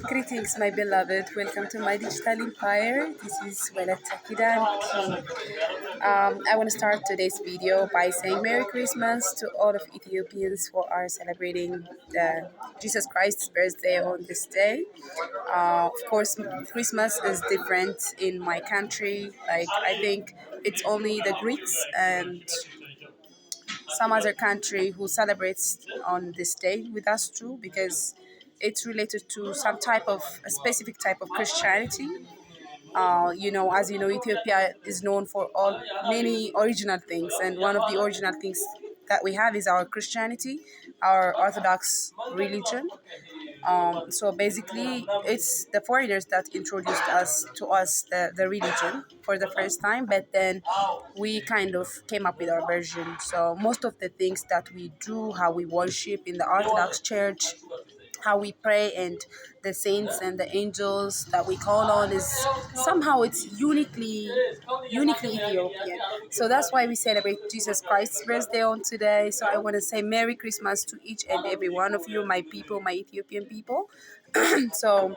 Greetings, my beloved. Welcome to my digital empire. This is Welat Takidan. I want to start today's video by saying Merry Christmas to all of Ethiopians who are celebrating Jesus Christ's birthday on this day. Of course, Christmas is different in my country. Like, I think it's only the Greeks and some other country who celebrates on this day with us too, because it's related to some type of a specific type of Christianity. As you know, Ethiopia is known for all many original things, and one of the original things that we have is our Christianity, our Orthodox religion. So basically, it's the foreigners that introduced us the religion for the first time, but then we kind of came up with our version. So most of the things that we do, how we worship in the Orthodox Church, how we pray, and the saints and the angels that we call on is somehow it's uniquely Ethiopian. So that's why we celebrate Jesus Christ's birthday on today. So I want to say Merry Christmas to each and every one of you, my people, my Ethiopian people. So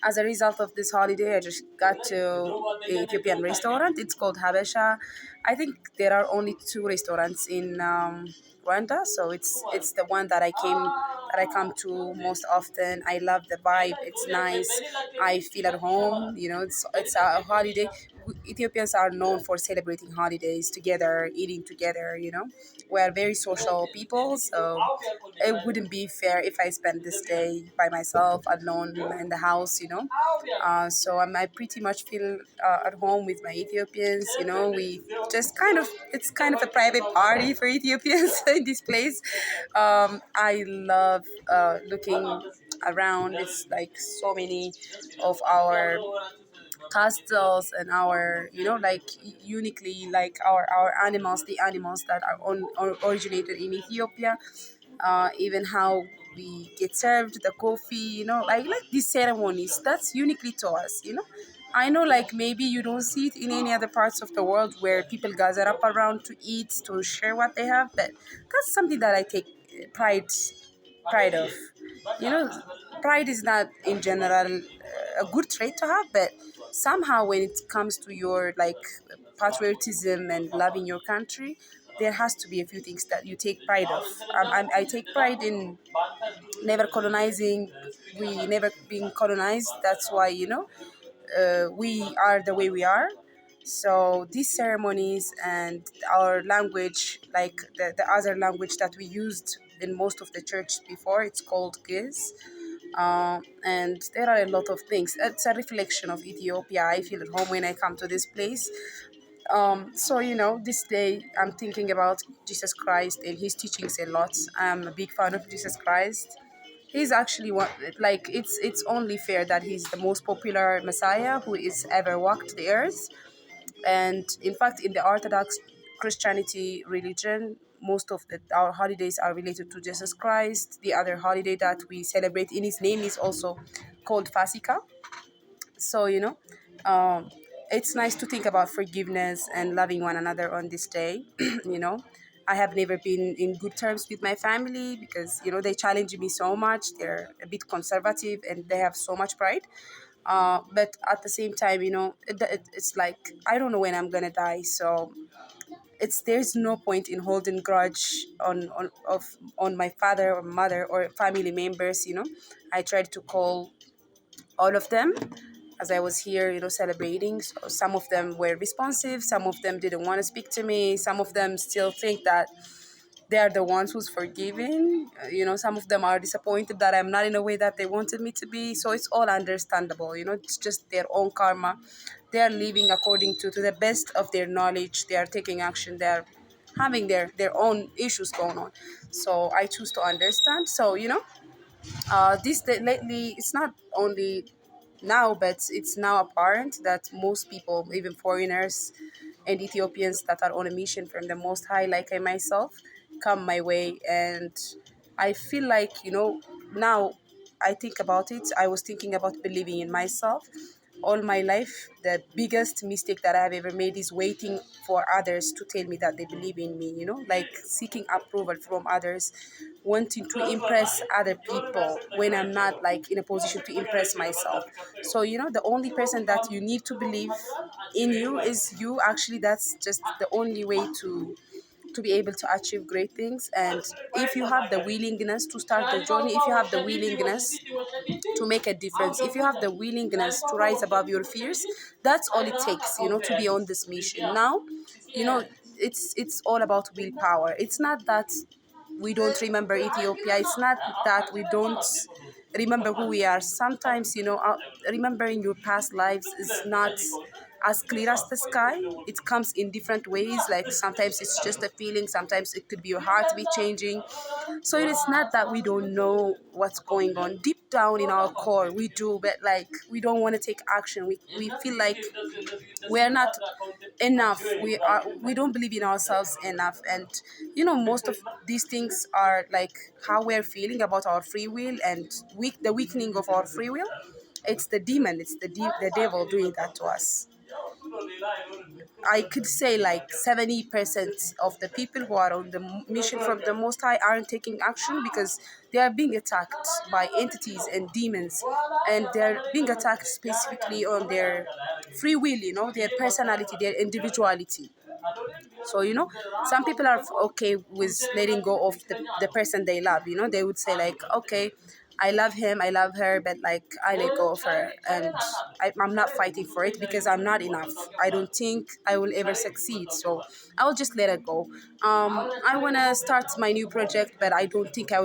as a result of this holiday, I just got to the Ethiopian restaurant. It's called Habesha. I think there are only two restaurants in Rwanda, so it's the one that I come to most often. I love the vibe. It's nice. I feel at home. It's a holiday. Ethiopians are known for celebrating holidays together, eating together. We are very social people, so it wouldn't be fair if I spend this day by myself, alone in the house. I pretty much feel at home with my Ethiopians. We just it's kind of a private party for Ethiopians in this place. I love looking around. It's like so many of our castles and our like uniquely like our animals, the animals that are originated in Ethiopia, even how we get served the coffee, like these ceremonies that's uniquely to us. I know, like, maybe you don't see it in any other parts of the world where people gather up around to eat, to share what they have, but that's something that I take pride of. you know Pride is not in general a good trait to have, but somehow when it comes to your like patriotism and loving your country, there has to be a few things that you take pride of. I take pride in never colonizing. We never being colonized. That's why we are the way we are. So these ceremonies and our language, like the other language that we used in most of the church before, it's called Giz. And there are a lot of things. It's a reflection of Ethiopia. I feel at home when I come to this place. This day I'm thinking about Jesus Christ and his teachings a lot. I'm a big fan of Jesus Christ. He's actually one, like it's only fair that he's the most popular Messiah who is ever walked the earth. And in fact, in the Orthodox Christianity religion, most of our holidays are related to Jesus Christ. The other holiday that we celebrate in his name is also called Fasika. So, it's nice to think about forgiveness and loving one another on this day. you know, I have never been in good terms with my family because, they challenge me so much. They're a bit conservative and they have so much pride. But at the same time, it's like I don't know when I'm gonna die, so there's no point in holding grudge on my father or mother or family members. I tried to call all of them as I was here, celebrating. So some of them were responsive, some of them didn't want to speak to me, some of them still think that they are the ones who's forgiving. Some of them are disappointed that I'm not in a way that they wanted me to be. So it's all understandable. It's just their own karma. They are living according to the best of their knowledge. They are taking action. They are having their own issues going on. So I choose to understand. So, lately, it's not only now, but it's now apparent that most people, even foreigners and Ethiopians that are on a mission from the Most High, like I myself, come my way. And I feel like, now I think about it, I was thinking about believing in myself. All my life, the biggest mistake that I have ever made is waiting for others to tell me that they believe in me, like seeking approval from others wanting to impress other people when I'm not like in a position to impress myself. So the only person that you need to believe in you is you. Actually, that's just the only way to be able to achieve great things. And if you have the willingness to start the journey, if you have the willingness to make a difference, if you have the willingness to rise above your fears, that's all it takes, to be on this mission. Now, you know it's all about willpower. It's not that we don't remember Ethiopia. It's not that we don't remember who we are. Sometimes, remembering your past lives is not as clear as the sky. It comes in different ways. Like sometimes it's just a feeling, sometimes it could be your heartbeat changing. So it's not that we don't know what's going on. Deep down in our core, we do, but like we don't want to take action. We feel like we're not enough. We don't believe in ourselves enough. And most of these things are like how we're feeling about our free will and the weakening of our free will. It's the demon, it's the devil doing that to us. I could say like 70% of the people who are on the mission from the Most High aren't taking action because they are being attacked by entities and demons, and they're being attacked specifically on their free will, their personality, their individuality. So, some people are okay with letting go of the person they love. They would say, like, okay, I love him, I love her, but like I let go of her, and I'm not fighting for it because I'm not enough. I don't think I will ever succeed, so I will just let it go. I want to start my new project, but I don't think I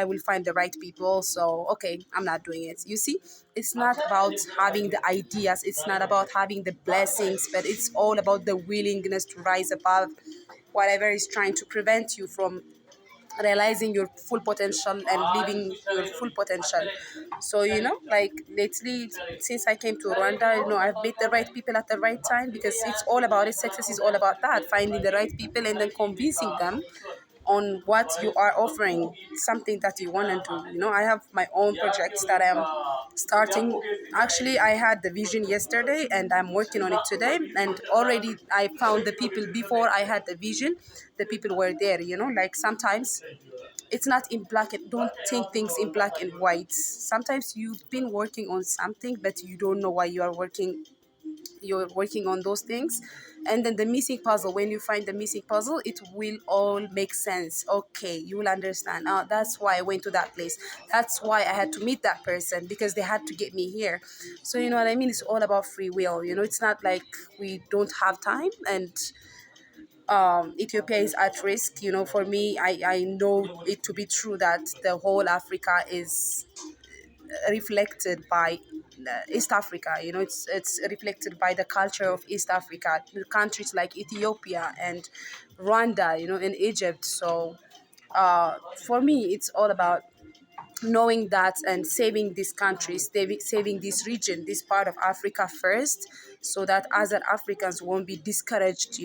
will find the right people, so okay, I'm not doing it. You see, it's not about having the ideas, it's not about having the blessings, but it's all about the willingness to rise above whatever is trying to prevent you from realizing your full potential and living your full potential. So, like lately, since I came to Rwanda, I've met the right people at the right time, because it's all about it. Success is all about that, finding the right people and then convincing them on what you are offering, something that you want to do. I have my own projects that I'm starting. Actually, I had the vision yesterday and I'm working on it today. And already I found the people before I had the vision. The people were there, like sometimes it's not in black and don't think things in black and white. Sometimes you've been working on something, but you don't know why you're working on those things. And then the missing puzzle, when you find the missing puzzle, it will all make sense. Okay, you will understand. That's why I went to that place, that's why I had to meet that person, because they had to get me here. So you know what I mean, it's all about free will. It's not like we don't have time. And Ethiopia is at risk. For me, I know it to be true that the whole Africa is reflected by East Africa. It's reflected by the culture of East Africa, the countries like Ethiopia and Rwanda, in Egypt. So for me, it's all about knowing that and saving these countries, saving this region, this part of Africa first, so that other Africans won't be discouraged,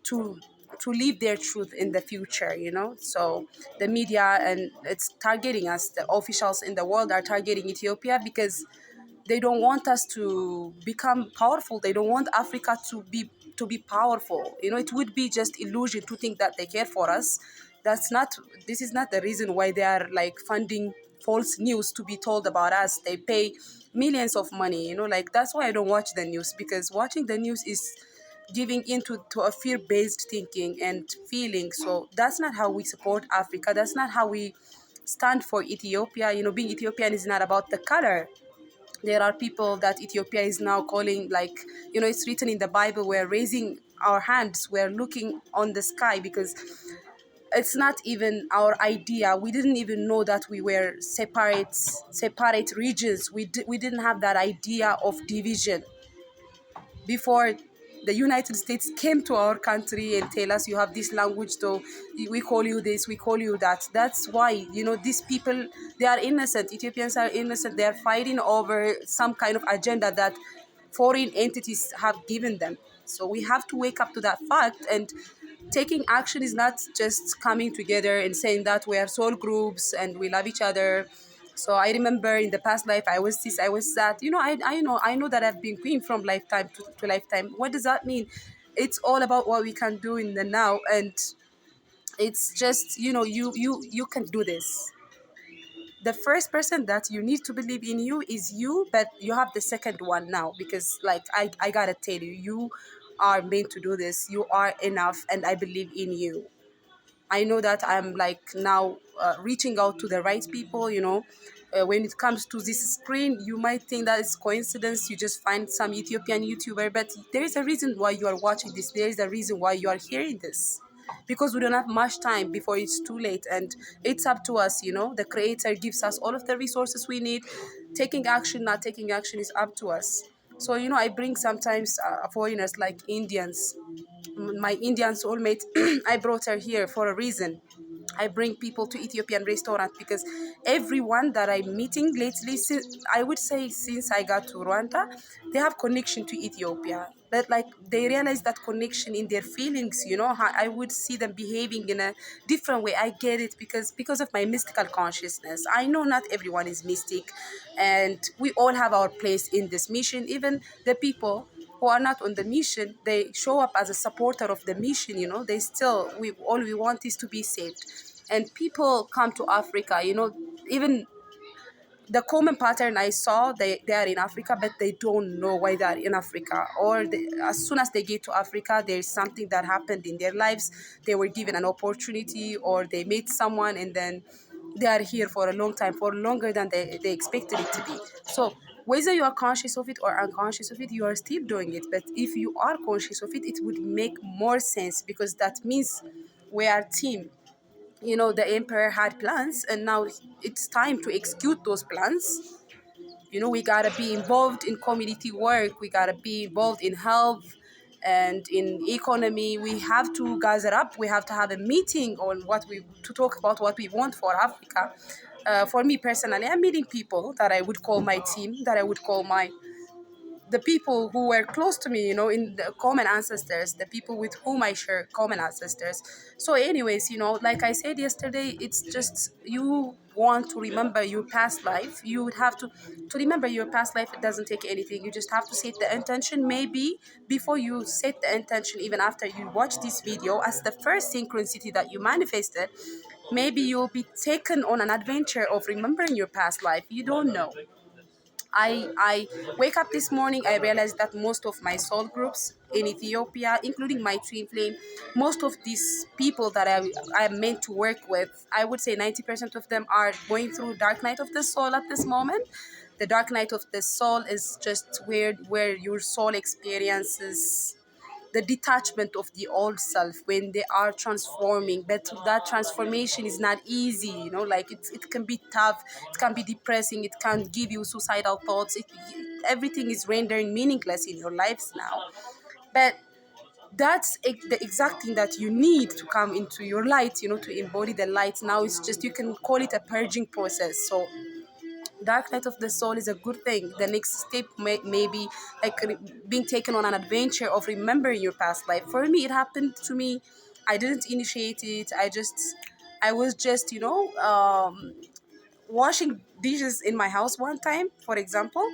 to to live their truth in the future. So the media and it's targeting us, the officials in the world are targeting Ethiopia because they don't want us to become powerful. They don't want Africa to be powerful. It would be just illusion to think that they care for us. That's not This is not the reason why they are like funding false news to be told about us. They pay millions of money. Like that's why I don't watch the news, because watching the news is giving into to a fear-based thinking and feeling. So that's not how we support Africa. That's not how we stand for Ethiopia. Being Ethiopian is not about the color. There are people that Ethiopia is now calling, like, it's written in the Bible, we're raising our hands, we're looking on the sky, because it's not even our idea. We didn't even know that we were separate regions. We didn't have that idea of division before the United States came to our country and tell us, you have this language, so we call you this, we call you that. That's why, these people, they are innocent. Ethiopians are innocent. They are fighting over some kind of agenda that foreign entities have given them. So we have to wake up to that fact, and taking action is not just coming together and saying that we are soul groups and we love each other. So I remember in the past life I was this, I was that. I know that I've been queen from lifetime to lifetime. What does that mean? It's all about what we can do in the now. And It's just, you can do this. The first person that you need to believe in you is you, but you have the second one now, because like I gotta tell you, you are meant to do this. You are enough, and I believe in you. I know that I'm like now reaching out to the right people, when it comes to this screen, you might think that it's coincidence. You just find some Ethiopian YouTuber, but there is a reason why you are watching this. There is a reason why you are hearing this. Because we don't have much time before it's too late, and it's up to us. The creator gives us all of the resources we need. Taking action, not taking action, is up to us. So I bring sometimes foreigners like Indians, my Indian soulmate. I brought her here for a reason. I bring people to Ethiopian restaurant because everyone that I'm meeting lately, I would say since I got to Rwanda, they have connection to Ethiopia. But like they realize that connection in their feelings, how I would see them behaving in a different way. I get it because of my mystical consciousness. I know not everyone is mystic, and we all have our place in this mission. Even the people who are not on the mission, they show up as a supporter of the mission. They still, we all we want is to be saved. And people come to Africa, even the common pattern I saw, they are in Africa, but they don't know why they are in Africa. Or as soon as they get to Africa, there's something that happened in their lives. They were given an opportunity, or they met someone, and then they are here for a long time, for longer than they expected it to be. So whether you are conscious of it or unconscious of it, you are still doing it. But if you are conscious of it, it would make more sense, because that means we are team. The emperor had plans, and now it's time to execute those plans. We gotta be involved in community work. We gotta be involved in health and in economy. We have to gather up. We have to have a meeting on to talk about what we want for Africa. For me personally, I'm meeting people that I would call my team, that I would call the people who were close to me, in the common ancestors, the people with whom I share common ancestors. So, anyways, like I said yesterday, it's just you want to remember your past life. You would have to remember your past life. It doesn't take anything. You just have to set the intention. Maybe before you set the intention, even after you watch this video, as the first synchronicity that you manifested, maybe you'll be taken on an adventure of remembering your past life. You don't know. I wake up this morning, I realized that most of my soul groups in Ethiopia, including my twin flame, most of these people that I am meant to work with, I would say 90% of them are going through dark night of the soul at this moment. The dark night of the soul is just where your soul experiences the detachment of the old self when they are transforming. But that transformation is not easy, like it can be tough, it can be depressing, it can give you suicidal thoughts. Everything is rendering meaningless in your lives now. But that's the exact thing that you need to come into your light, to embody the light. Now it's just, you can call it a purging process. So dark night of the soul is a good thing. The next step may be like being taken on an adventure of remembering your past life. For me, it happened to me. I didn't initiate it. I was just, washing dishes in my house one time, for example,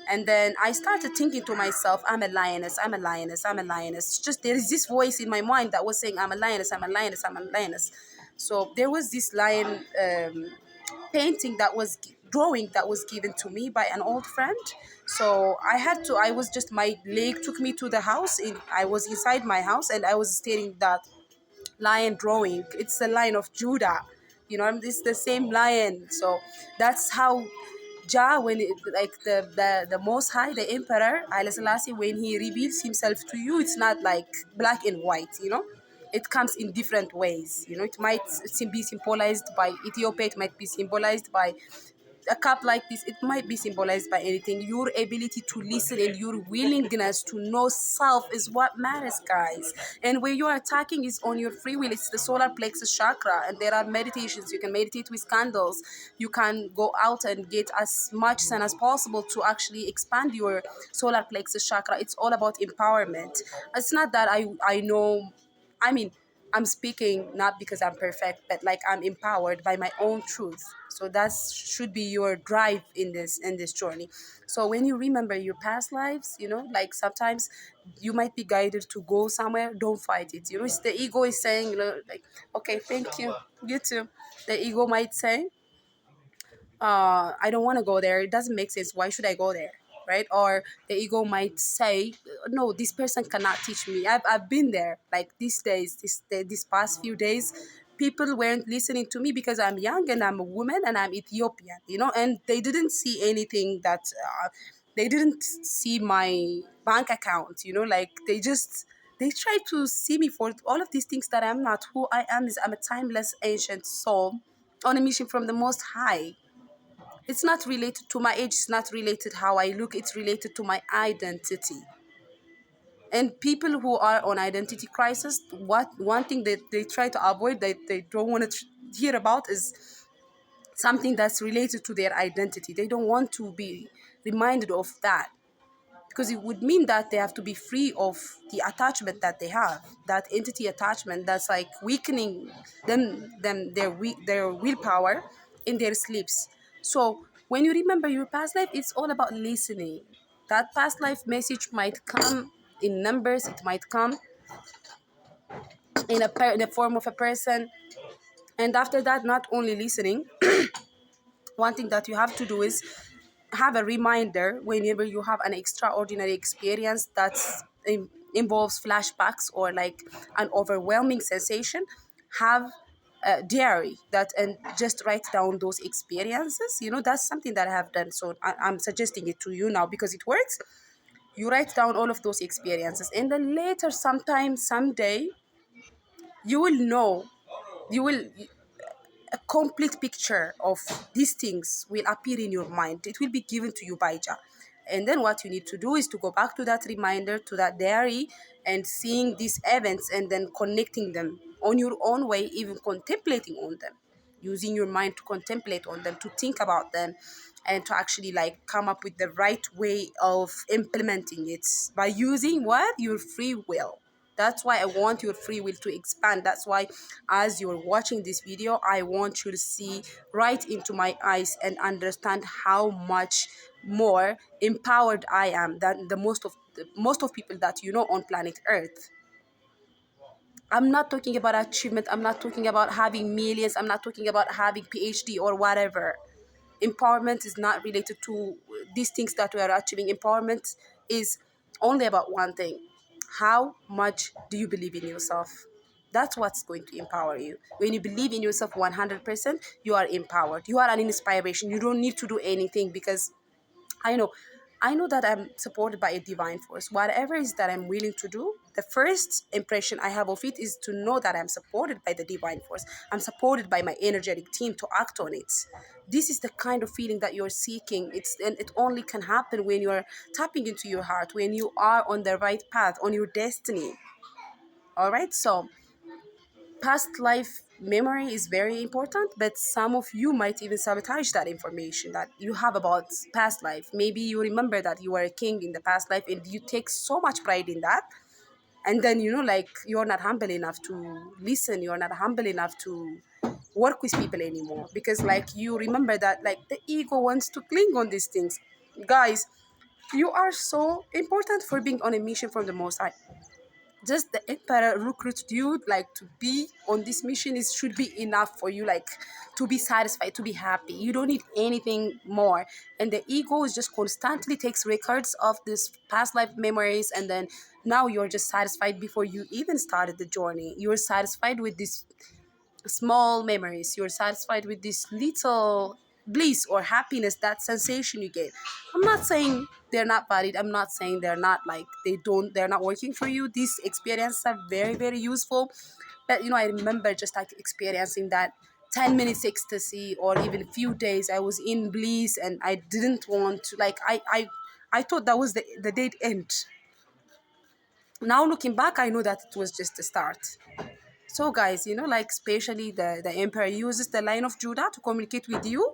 and then I started thinking to myself, I'm a lioness, I'm a lioness, I'm a lioness. Just there is this voice in my mind that was saying, I'm a lioness, I'm a lioness, I'm a lioness. So there was this lion painting that was drawing that was given to me by an old friend. So I was just, my leg took me to the house. I was inside my house, and I was staring that lion drawing. It's the lion of Judah. It's the same lion. So that's how Jah, when like the Most High, the Emperor Haile Selassie, when he reveals himself to you, it's not like black and white. It comes in different ways. It might be symbolized by Ethiopia. It might be symbolized by a cup like this. It might be symbolized by anything. Your ability to listen and your willingness to know self is what matters, guys. And where you are attacking is on your free will. It's the solar plexus chakra, and there are meditations. You can meditate with candles. You can go out and get as much sun as possible to actually expand your solar plexus chakra. It's all about empowerment. It's not that I know, I mean, I'm speaking not because I'm perfect, but like I'm empowered by my own truth. So that should be your drive in this journey. So when you remember your past lives, like sometimes you might be guided to go somewhere. Don't fight it. It's the ego is saying, like, okay, thank you, you too. The ego might say, I don't want to go there. It doesn't make sense. Why should I go there? Right? Or the ego might say, no, this person cannot teach me. I've been there. Like these days, this past few days, people weren't listening to me because I'm young and I'm a woman and I'm Ethiopian, and they didn't see anything that, they didn't see my bank account, like they try to see me for all of these things that I'm not. Who I am is I'm a timeless ancient soul on a mission from the Most High. It's not related to my age, it's not related how I look, it's related to my identity. And people who are on identity crisis, what one thing that they try to avoid, that they don't want to hear about, is something that's related to their identity. They don't want to be reminded of that, because it would mean that they have to be free of the attachment that they have, that entity attachment that's like weakening their willpower in their sleeps. So when you remember your past life, it's all about listening. That past life message might come in numbers, it might come in the form of a person. And after that, not only listening, one thing that you have to do is have a reminder whenever you have an extraordinary experience that involves flashbacks or like an overwhelming sensation. Have a diary that, and just write down those experiences. That's something that I have done, so I'm suggesting it to you now because it works. You write down all of those experiences, and then later, sometime, someday, you will know, you will a complete picture of these things will appear in your mind. It will be given to you by Jah. And then what you need to do is to go back to that reminder, to that diary, and seeing these events and then connecting them on your own way, even contemplating on them, using your mind to contemplate on them, to think about them, and to actually like come up with the right way of implementing it by using what? Your free will. That's why I want your free will to expand. That's why, as you're watching this video, I want you to see right into my eyes and understand how much more empowered I am than the most of people that on planet Earth. I'm not talking about achievement. I'm not talking about having millions. I'm not talking about having PhD or whatever. Empowerment is not related to these things that we are achieving. Empowerment is only about one thing: how much do you believe in yourself? That's what's going to empower you. When you believe in yourself 100%, you are empowered. You are an inspiration. You don't need to do anything, because I know. I know that I'm supported by a divine force. Whatever is that I'm willing to do, the first impression I have of it is to know that I'm supported by the divine force. I'm supported by my energetic team to act on it. This is the kind of feeling that you're seeking. And it only can happen when you're tapping into your heart, when you are on the right path, on your destiny. All right, so past life memory is very important, but some of you might even sabotage that information that you have about past life. Maybe you remember that you were a king in the past life and you take so much pride in that, and then like you're not humble enough to listen, you're not humble enough to work with people anymore, because like you remember that like the ego wants to cling on these things. Guys, you are so important for being on a mission from the Most High. Just the emperor recruited you like to be on this mission is should be enough for you, like to be satisfied, to be happy. You don't need anything more. And the ego is just constantly takes records of this past life memories, and then now you're just satisfied before you even started the journey. You're satisfied with this small memories. You're satisfied with this little bliss or happiness, that sensation you get. I'm not saying they're not valid. I'm not saying they're not like they're not working for you. These experiences are very, very useful. But I remember just like experiencing that 10 minutes ecstasy, or even a few days I was in bliss, and I didn't want to like I thought that was the dead end. Now looking back, I know that it was just the start. So guys, like especially the emperor uses the line of Judah to communicate with you,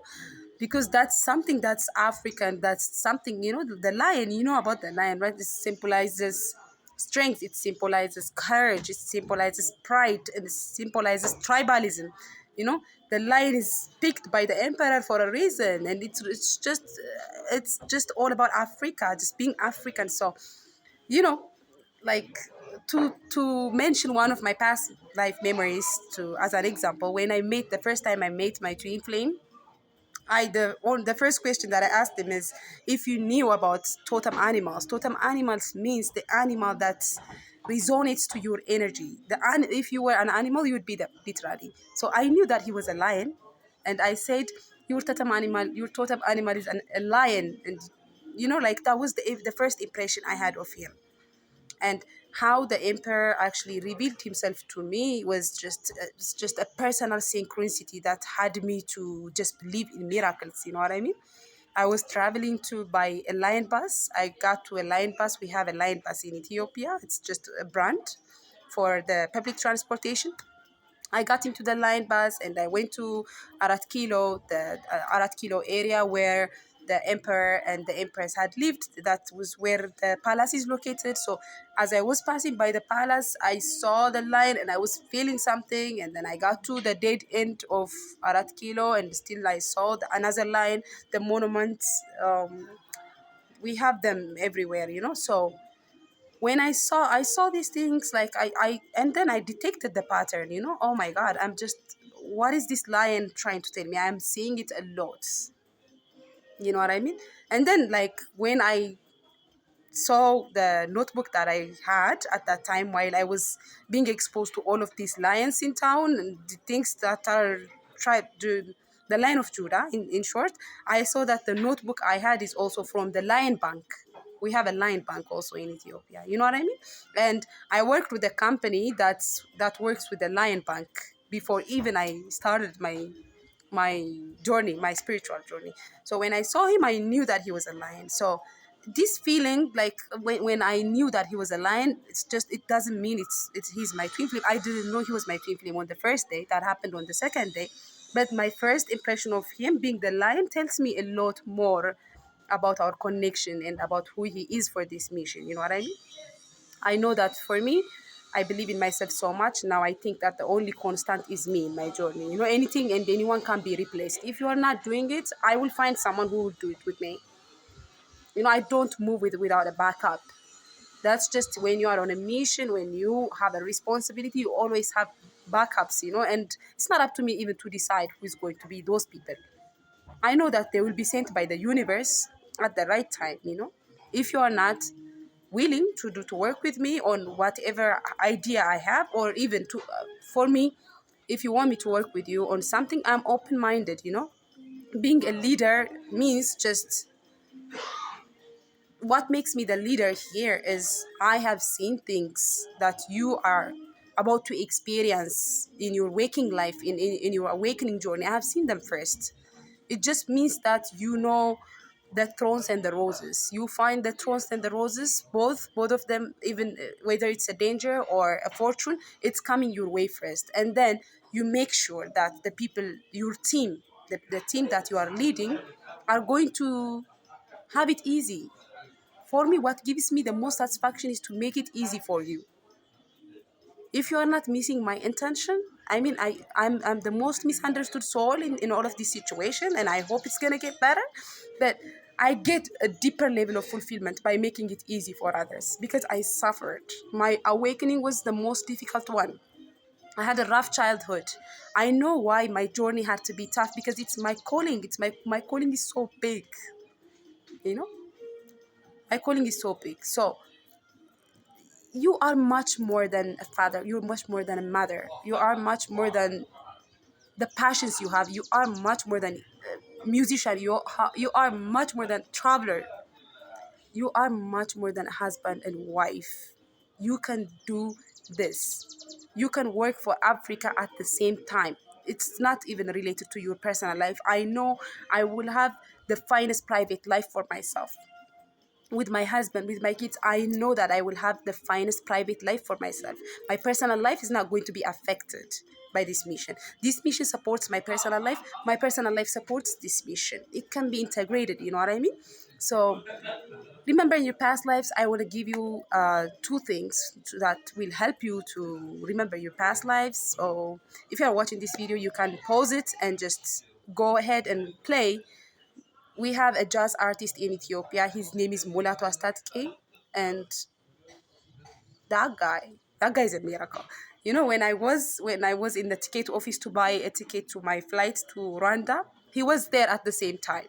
because that's something that's African. That's something, the lion, about the lion, right? This symbolizes strength, it symbolizes courage, it symbolizes pride, and it symbolizes tribalism. You know, the lion is picked by the emperor for a reason, and it's just all about Africa, just being African. So, you know, like, to mention one of my past life memories, to as an example, when the first time I met my twin flame, the first question that I asked them is if you knew about totem animals. Totem animals means the animal that resonates to your energy. If you were an animal, you would be the literally. So I knew that he was a lion, and I said, your totem animal is a lion, and like that was the first impression I had of him. And how the emperor actually revealed himself to me was just a personal synchronicity that had me to just believe in miracles. You know what I mean? I was traveling to by a lion bus. I got to a lion bus. We have a lion bus in Ethiopia. It's just a brand for the public transportation. I got into the line bus and I went to Arat Kilo, the Arat Kilo area where the emperor and the empress had lived. That was where the palace is located. So as I was passing by the palace, I saw the line and I was feeling something. And then I got to the dead end of Arat Kilo and still I saw another line, the monuments. We have them everywhere, So when I saw these things, like I and then I detected the pattern. Oh my god, what is this lion trying to tell me? I'm seeing it a lot. You know what I mean? And then, like, when I saw the notebook that I had at that time while I was being exposed to all of these lions in town and the things that are tried to the Lion of Judah, in short, I saw that the notebook I had is also from the Lion Bank. We have a Lion Bank also in Ethiopia. You know what I mean? And I worked with a company that works with the Lion Bank before even I started my journey, my spiritual journey. So when I saw him, I knew that he was a lion. So this feeling, like when I knew that he was a lion, it doesn't mean he's my twin flame. I didn't know he was my twin flame on the first day. That happened on the second day. But my first impression of him being the lion tells me a lot more about our connection and about who he is for this mission. You know what I mean? I know that for me, I believe in myself so much. Now I think that the only constant is me in my journey. Anything and anyone can be replaced. If you are not doing it, I will find someone who will do it with me. I don't move without a backup. That's just when you are on a mission, when you have a responsibility, you always have backups, and it's not up to me even to decide who's going to be those people. I know that they will be sent by the universe at the right time. If you are not willing to work with me on whatever idea I have, or even for me, if you want me to work with you on something, I'm open-minded. Being a leader means just what makes me the leader here is I have seen things that you are about to experience in your waking life, in your awakening journey. I have seen them first. It just means that the thorns and the roses. You find the thorns and the roses, both of them, even whether it's a danger or a fortune, it's coming your way first. And then you make sure that the people, your team, the team that you are leading, are going to have it easy. For me, what gives me the most satisfaction is to make it easy for you. If you are not missing my intention, I mean, I'm the most misunderstood soul in all of this situation, and I hope it's gonna get better. But I get a deeper level of fulfillment by making it easy for others because I suffered. My awakening was the most difficult one. I had a rough childhood. I know why my journey had to be tough because it's my calling. My calling is so big, you know? My calling is so big. So you are much more than a father. You're much more than a mother. You are much more than the passions you have. You are much more than a musician. You are much more than traveler. You are much more than a husband and wife. You can do this. You can work for Africa at the same time. It's not even related to your personal life. I know I will have the finest private life for myself. with my husband, with my kids, I know that I will have the finest private life for myself. My personal life is not going to be affected by this mission. This mission supports my personal life. My personal life supports this mission. It can be integrated, you know what I mean? So remember in your past lives, I want to give you two things that will help you to remember your past lives. So if you are watching this video, you can pause it and just go ahead and play. We have a jazz artist in Ethiopia. His name is Mulatu Astatke, and that guy is a miracle. You know, when I was in the ticket office to buy a ticket to my flight to Rwanda, he was there at the same time,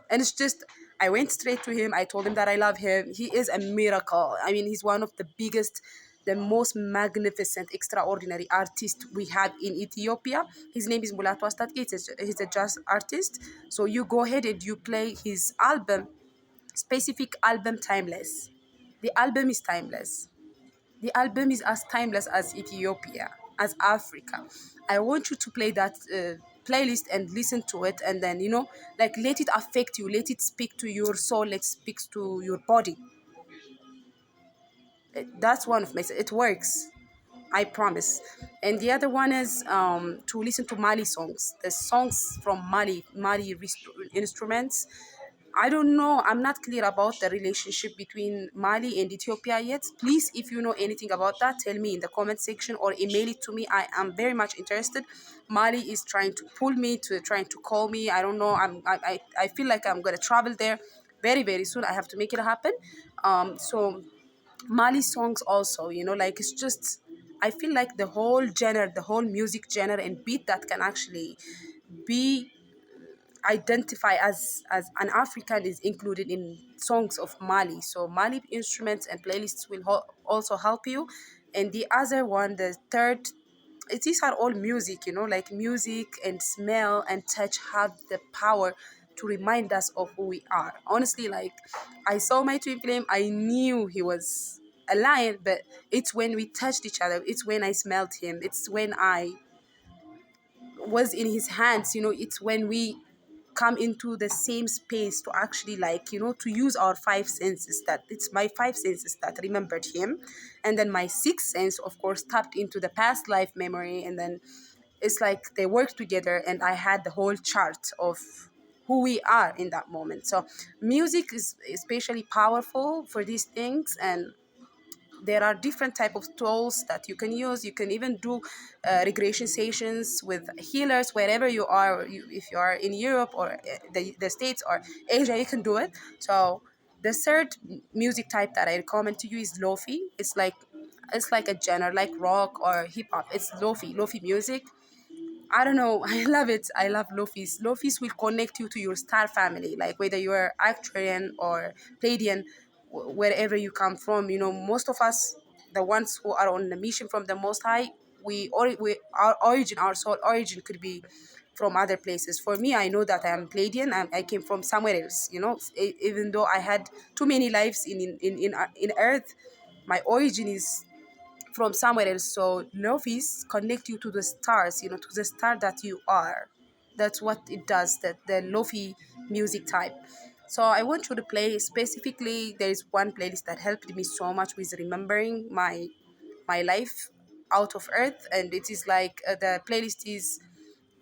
and it's just I went straight to him. I told him that I love him. He is a miracle. I mean, he's one of the biggest, the most magnificent, extraordinary artist we have in Ethiopia. His name is Mulatu Astatke. He's a jazz artist. So you go ahead and you play his album, specific album, Timeless. The album is timeless. The album is as timeless as Ethiopia, as Africa. I want you to play that playlist and listen to it, and then, like, let it affect you, let it speak to your soul, let it speak to your body. That's one of my, it works. I promise. And the other one is to listen to Mali songs. The songs from Mali instruments. I don't know. I'm not clear about the relationship between Mali and Ethiopia yet. Please, if you know anything about that, tell me in the comment section or email it to me. I am very much interested. Mali is trying to pull me to trying to call me. I don't know. I feel like I'm gonna travel there very very soon. I have to make it happen. So Mali songs also, like it's just I feel like the whole genre, the whole music genre and beat that can actually be identify as an African is included in songs of Mali. So Mali instruments and playlists will also help you. And the other one, the third, these are all music, like music and smell and touch have the power to remind us of who we are. Honestly, like I saw my twin flame, I knew he was a lion, but it's when we touched each other, it's when I smelled him, it's when I was in his hands, it's when we come into the same space to actually, like, to use our five senses. That it's my five senses that remembered him, and then my sixth sense, of course, tapped into the past life memory, and then it's like they work together, and I had the whole chart of who we are in that moment. So music is especially powerful for these things, and there are different type of tools that you can use. You can even do regression sessions with healers wherever you are. If you are in Europe or the States or Asia, you can do it. So the third music type that I recommend to you is lofi. It's like a genre like rock or hip hop. It's lofi music. I don't know. I love it. I love Lofis. Lofis will connect you to your star family, like whether you are Arcturian or Pleiadian, wherever you come from. Most of us, the ones who are on the mission from the Most High, our origin, our soul origin could be from other places. For me, I know that I am Pleiadian. I came from somewhere else. Even though I had too many lives in Earth, my origin is from somewhere else. So Lofis connect you to the stars, to the star that you are. That's what it does, that the Lofi music type. So I want you to play specifically. There is one playlist that helped me so much with remembering my life out of Earth, and it is like the playlist is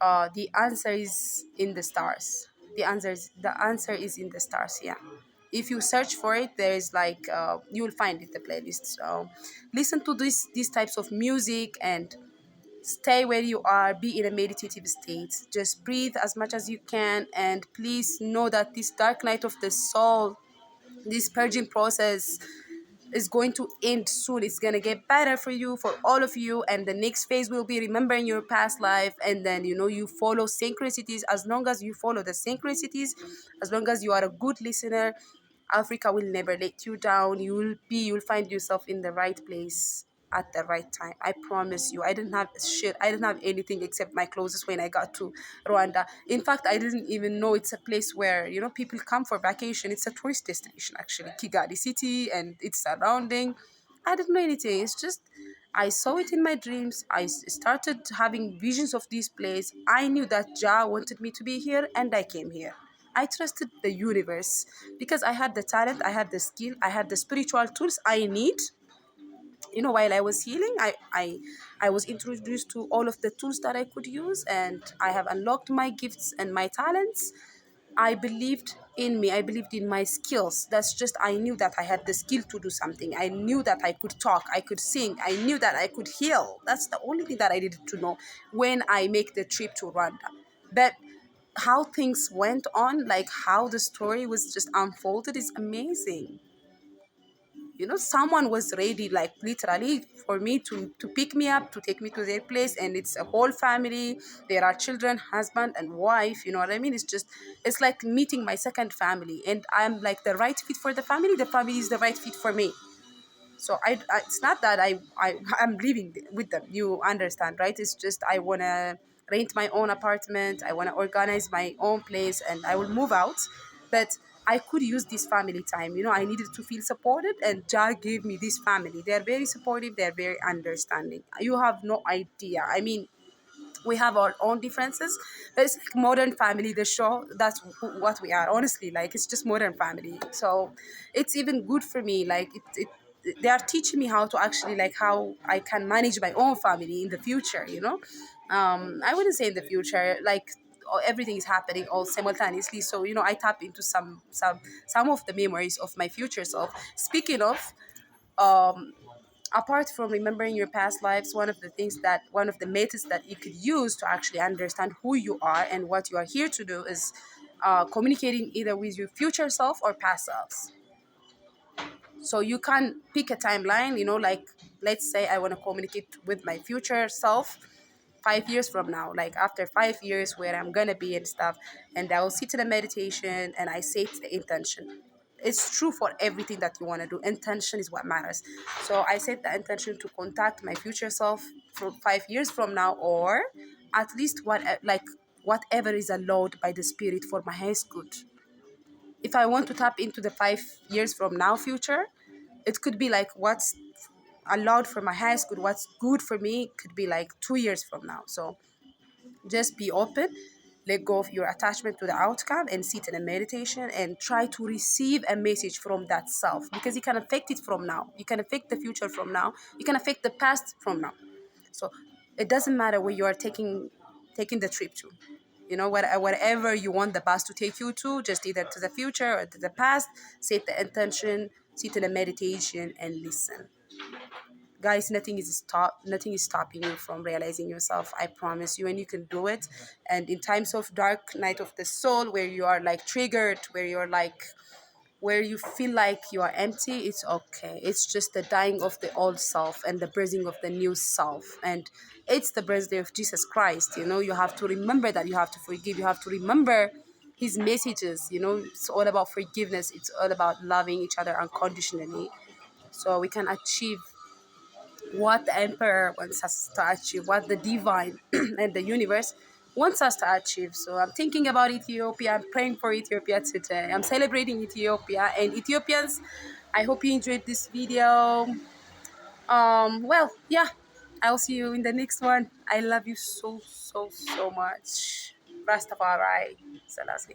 the answer is in the stars. The answer is in the stars. Yeah, if you search for it, there is like you will find it, the playlist. So listen to these types of music and stay where you are. Be in a meditative state. Just breathe as much as you can, and please know that this dark night of the soul, this purging process, is going to end soon. It's going to get better for you, for all of you. And the next phase will be remembering your past life. And then, you follow synchronicities. As long as you follow the synchronicities, as long as you are a good listener, Africa will never let you down. You'll find yourself in the right place at the right time. I promise you. I didn't have shit. I didn't have anything except my clothes when I got to Rwanda. In fact, I didn't even know it's a place where, people come for vacation. It's a tourist destination, actually. Kigali City and its surrounding. I didn't know anything. It's just I saw it in my dreams. I started having visions of this place. I knew that Jah wanted me to be here, and I came here. I trusted the universe because I had the talent, I had the skill, I had the spiritual tools I need. While I was healing, I was introduced to all of the tools that I could use, and I have unlocked my gifts and my talents. I believed in me. I believed in my skills. That's just, I knew that I had the skill to do something. I knew that I could talk, I could sing, I knew that I could heal. That's the only thing that I needed to know when I make the trip to Rwanda. But how things went on, like how the story was just unfolded, is amazing. Someone was ready, like literally, for me to pick me up, to take me to their place, and it's a whole family. There are children, husband and wife. You know what I mean? It's like meeting my second family, and I'm like the right fit for the family. The family is the right fit for me. So it's not that I'm living with them. You understand, right? It's just I want to rent my own apartment. I want to organize my own place, and I will move out. But I could use this family time. I needed to feel supported, and Jah gave me this family. They're very supportive. They're very understanding. You have no idea. I mean, we have our own differences, but it's like modern family, the show. That's what we are, honestly. Like, it's just modern family. So it's even good for me, like they are teaching me how to actually, like, how I can manage my own family in the future. I wouldn't say in the future, like, everything is happening all simultaneously. So I tap into some of the memories of my future self. Speaking of, um apart from remembering your past lives, one of the methods that you could use to actually understand who you are and what you are here to do is communicating either with your future self or past selves. So you can pick a timeline, like, let's say I want to communicate with my future self 5 years from now, like after 5 years, where I'm gonna be and stuff. And I will sit in a meditation and I set the intention. It's true for everything that you want to do. Intention is what matters. So I set the intention to contact my future self for 5 years from now, or at least whatever is allowed by the spirit for my highest good. If I want to tap into the 5 years from now future, it could be like what's allowed for my highest good, what's good for me could be like 2 years from now. So just be open, let go of your attachment to the outcome, and sit in a meditation and try to receive a message from that self, because you can affect it from now. You can affect the future from now. You can affect the past from now. So it doesn't matter where you are taking the trip to. Whatever you want the bus to take you to, just either to the future or to the past, set the intention, sit in a meditation, and listen. Guys, nothing is stopping you from realizing yourself. I promise you, and you can do it. And in times of dark night of the soul, where you are like triggered, where you feel like you are empty, it's okay. It's just the dying of the old self and the birthing of the new self. And it's the birthday of Jesus Christ. You have to remember that you have to forgive. You have to remember his messages. It's all about forgiveness. It's all about loving each other unconditionally, so we can achieve what the emperor wants us to achieve, what the divine and the universe wants us to achieve. So I'm thinking about Ethiopia. I'm praying for Ethiopia today. I'm celebrating Ethiopia and Ethiopians. I hope you enjoyed this video. Well, yeah, I'll see you in the next one. I love you so, so, so much. Rastafari. Selassie.